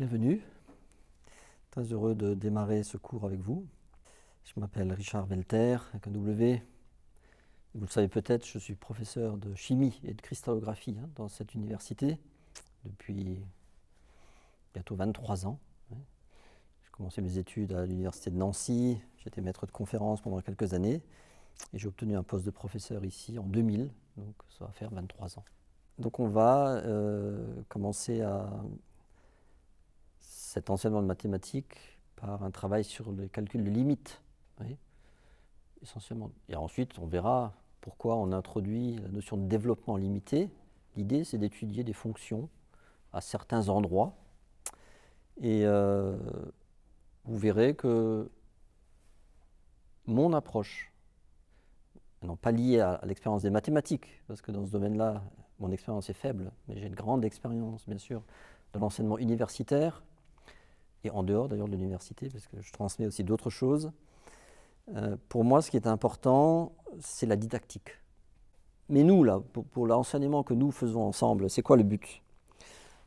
Bienvenue, très heureux de démarrer ce cours avec vous. Je m'appelle Richard Welter, avec un W. Vous le savez peut-être, je suis professeur de chimie et de cristallographie dans cette université depuis bientôt 23 ans. J'ai commencé mes études à l'université de Nancy, j'étais maître de conférence pendant quelques années et j'ai obtenu un poste de professeur ici en 2000, donc ça va faire 23 ans. Donc on va commencer cet enseignement de mathématiques par un travail sur le calcul de limites, essentiellement. Et ensuite, on verra pourquoi on introduit la notion de développement limité. L'idée, c'est d'étudier des fonctions à certains endroits. Et vous verrez que mon approche, non pas liée à l'expérience des mathématiques, parce que dans ce domaine-là, mon expérience est faible, mais j'ai une grande expérience, bien sûr, de l'enseignement universitaire, et en dehors d'ailleurs de l'université, parce que je transmets aussi d'autres choses. Pour moi, ce qui est important, c'est la didactique. Mais nous, là, pour l'enseignement que nous faisons ensemble, c'est quoi le but?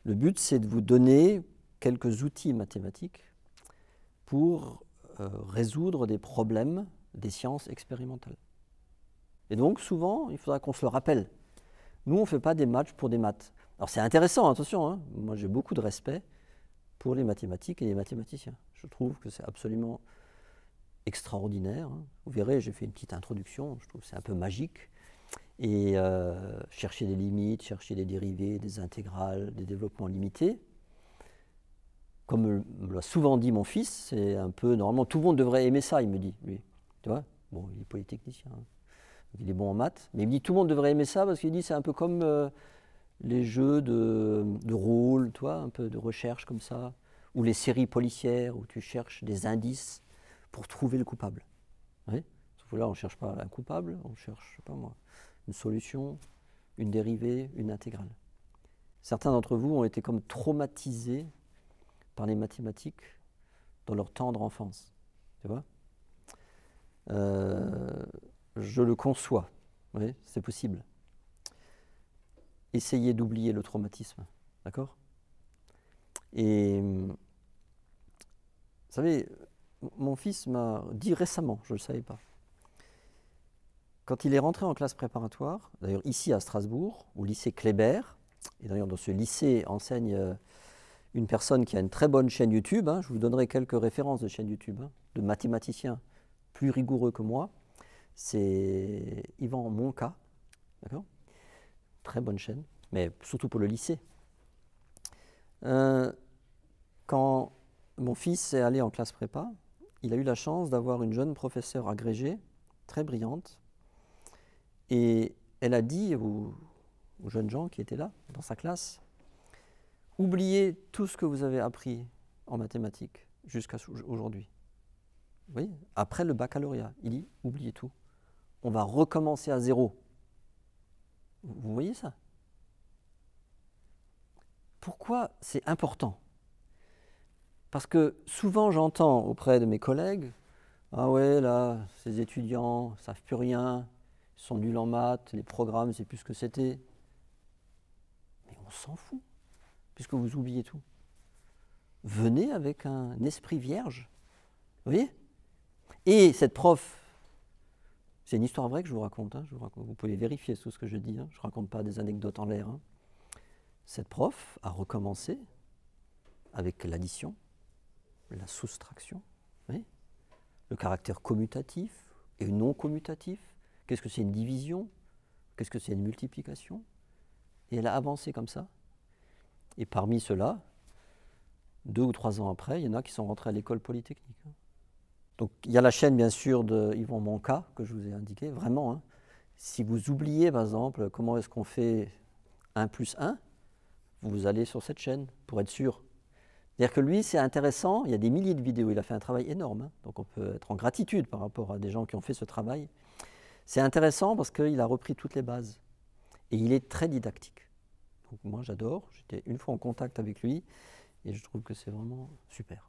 Le but, c'est de vous donner quelques outils mathématiques pour résoudre des problèmes des sciences expérimentales. Et donc, souvent, il faudra qu'on se le rappelle. Nous, on ne fait pas des matchs pour des maths. Alors, c'est intéressant, attention, hein. Moi, j'ai beaucoup de respect pour les mathématiques et les mathématiciens. Je trouve que c'est absolument extraordinaire. Vous verrez, j'ai fait une petite introduction, je trouve que c'est un peu magique. Et chercher des limites, chercher des dérivées, des intégrales, des développements limités. Comme me l'a souvent dit mon fils, c'est un peu, normalement, tout le monde devrait aimer ça, il me dit, lui. Tu vois? Bon, il est polytechnicien, donc il est bon en maths, mais il me dit tout le monde devrait aimer ça parce qu'il dit c'est un peu comme les jeux de rôle, tu vois, un peu de recherche comme ça, ou les séries policières où tu cherches des indices pour trouver le coupable. Oui? Sauf que là, on ne cherche pas un coupable, on cherche, je sais pas moi, une solution, une dérivée, une intégrale. Certains d'entre vous ont été comme traumatisés par les mathématiques dans leur tendre enfance. Tu vois? Je le conçois, oui, c'est possible. Essayez d'oublier le traumatisme, d'accord? Et vous savez, mon fils m'a dit récemment, je ne le savais pas, quand il est rentré en classe préparatoire, d'ailleurs ici à Strasbourg, au lycée Kléber, et d'ailleurs dans ce lycée enseigne une personne qui a une très bonne chaîne YouTube, je vous donnerai quelques références de chaîne YouTube, de mathématiciens plus rigoureux que moi, c'est Yvan Monca, d'accord? Très bonne chaîne, mais surtout pour le lycée. Quand mon fils est allé en classe prépa, il a eu la chance d'avoir une jeune professeure agrégée, très brillante, et elle a dit aux jeunes gens qui étaient là, dans sa classe, oubliez tout ce que vous avez appris en mathématiques jusqu'à aujourd'hui. Vous voyez, après le baccalauréat, il dit, oubliez tout. On va recommencer à zéro. Vous voyez ça? Pourquoi c'est important? Parce que souvent j'entends auprès de mes collègues, ah ouais, là, ces étudiants ne savent plus rien, ils sont nuls en maths, les programmes, c'est plus ce que c'était. Mais on s'en fout, puisque vous oubliez tout. Venez avec un esprit vierge, vous voyez? Et cette prof, c'est une histoire vraie que je vous raconte, vous pouvez vérifier tout ce que je dis, je ne raconte pas des anecdotes en l'air. Cette prof a recommencé avec l'addition, la soustraction, le caractère commutatif et non commutatif. Qu'est-ce que c'est une division? Qu'est-ce que c'est une multiplication? Et elle a avancé comme ça. Et parmi ceux-là, 2 ou 3 ans après, il y en a qui sont rentrés à l'école polytechnique. Donc il y a la chaîne bien sûr de Yvan Monca que je vous ai indiqué, vraiment. Si vous oubliez par exemple comment est-ce qu'on fait 1 plus 1, vous allez sur cette chaîne pour être sûr. C'est-à-dire que lui, c'est intéressant, il y a des milliers de vidéos, il a fait un travail énorme, donc on peut être en gratitude par rapport à des gens qui ont fait ce travail. C'est intéressant parce qu'il a repris toutes les bases et il est très didactique. Donc moi j'adore, j'étais une fois en contact avec lui et je trouve que c'est vraiment super.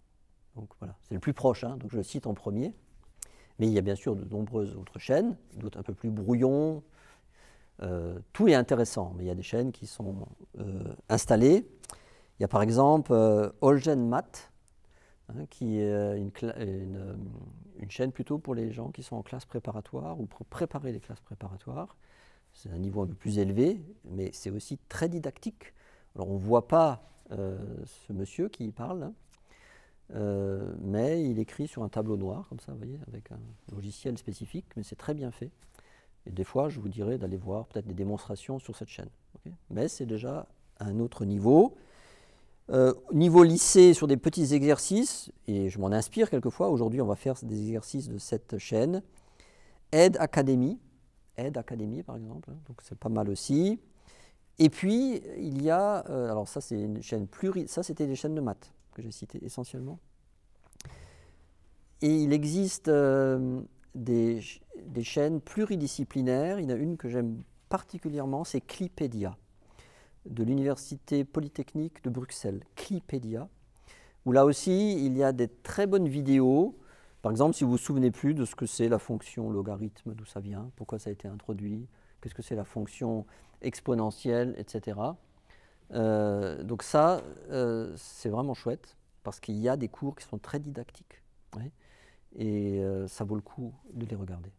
Donc voilà, c'est le plus proche, donc je le cite en premier. Mais il y a bien sûr de nombreuses autres chaînes, d'autres un peu plus brouillons. Tout est intéressant, mais il y a des chaînes qui sont installées Il y a par exemple Olgen Math, hein, qui est une chaîne plutôt pour les gens qui sont en classe préparatoire ou pour préparer les classes préparatoires. C'est un niveau un peu plus élevé, mais c'est aussi très didactique. Alors on ne voit pas ce monsieur qui parle, hein, mais il écrit sur un tableau noir, comme ça, vous voyez, avec un logiciel spécifique, mais c'est très bien fait. Et des fois, je vous dirais d'aller voir peut-être des démonstrations sur cette chaîne. Okay, mais c'est déjà un autre niveau. Niveau lycée, sur des petits exercices, et je m'en inspire quelquefois, aujourd'hui on va faire des exercices de cette chaîne. Ed Academy par exemple, donc c'est pas mal aussi. Et puis il y a, alors ça c'est une chaîne ça c'était des chaînes de maths que j'ai citées essentiellement. Et il existe des chaînes pluridisciplinaires, il y en a une que j'aime particulièrement, c'est Clipedia, de l'Université Polytechnique de Bruxelles, Clipedia, où là aussi il y a des très bonnes vidéos. Par exemple, si vous ne vous souvenez plus de ce que c'est la fonction logarithme, d'où ça vient, pourquoi ça a été introduit, qu'est-ce que c'est la fonction exponentielle, etc. Donc ça, c'est vraiment chouette, parce qu'il y a des cours qui sont très didactiques, ouais, et ça vaut le coup de les regarder.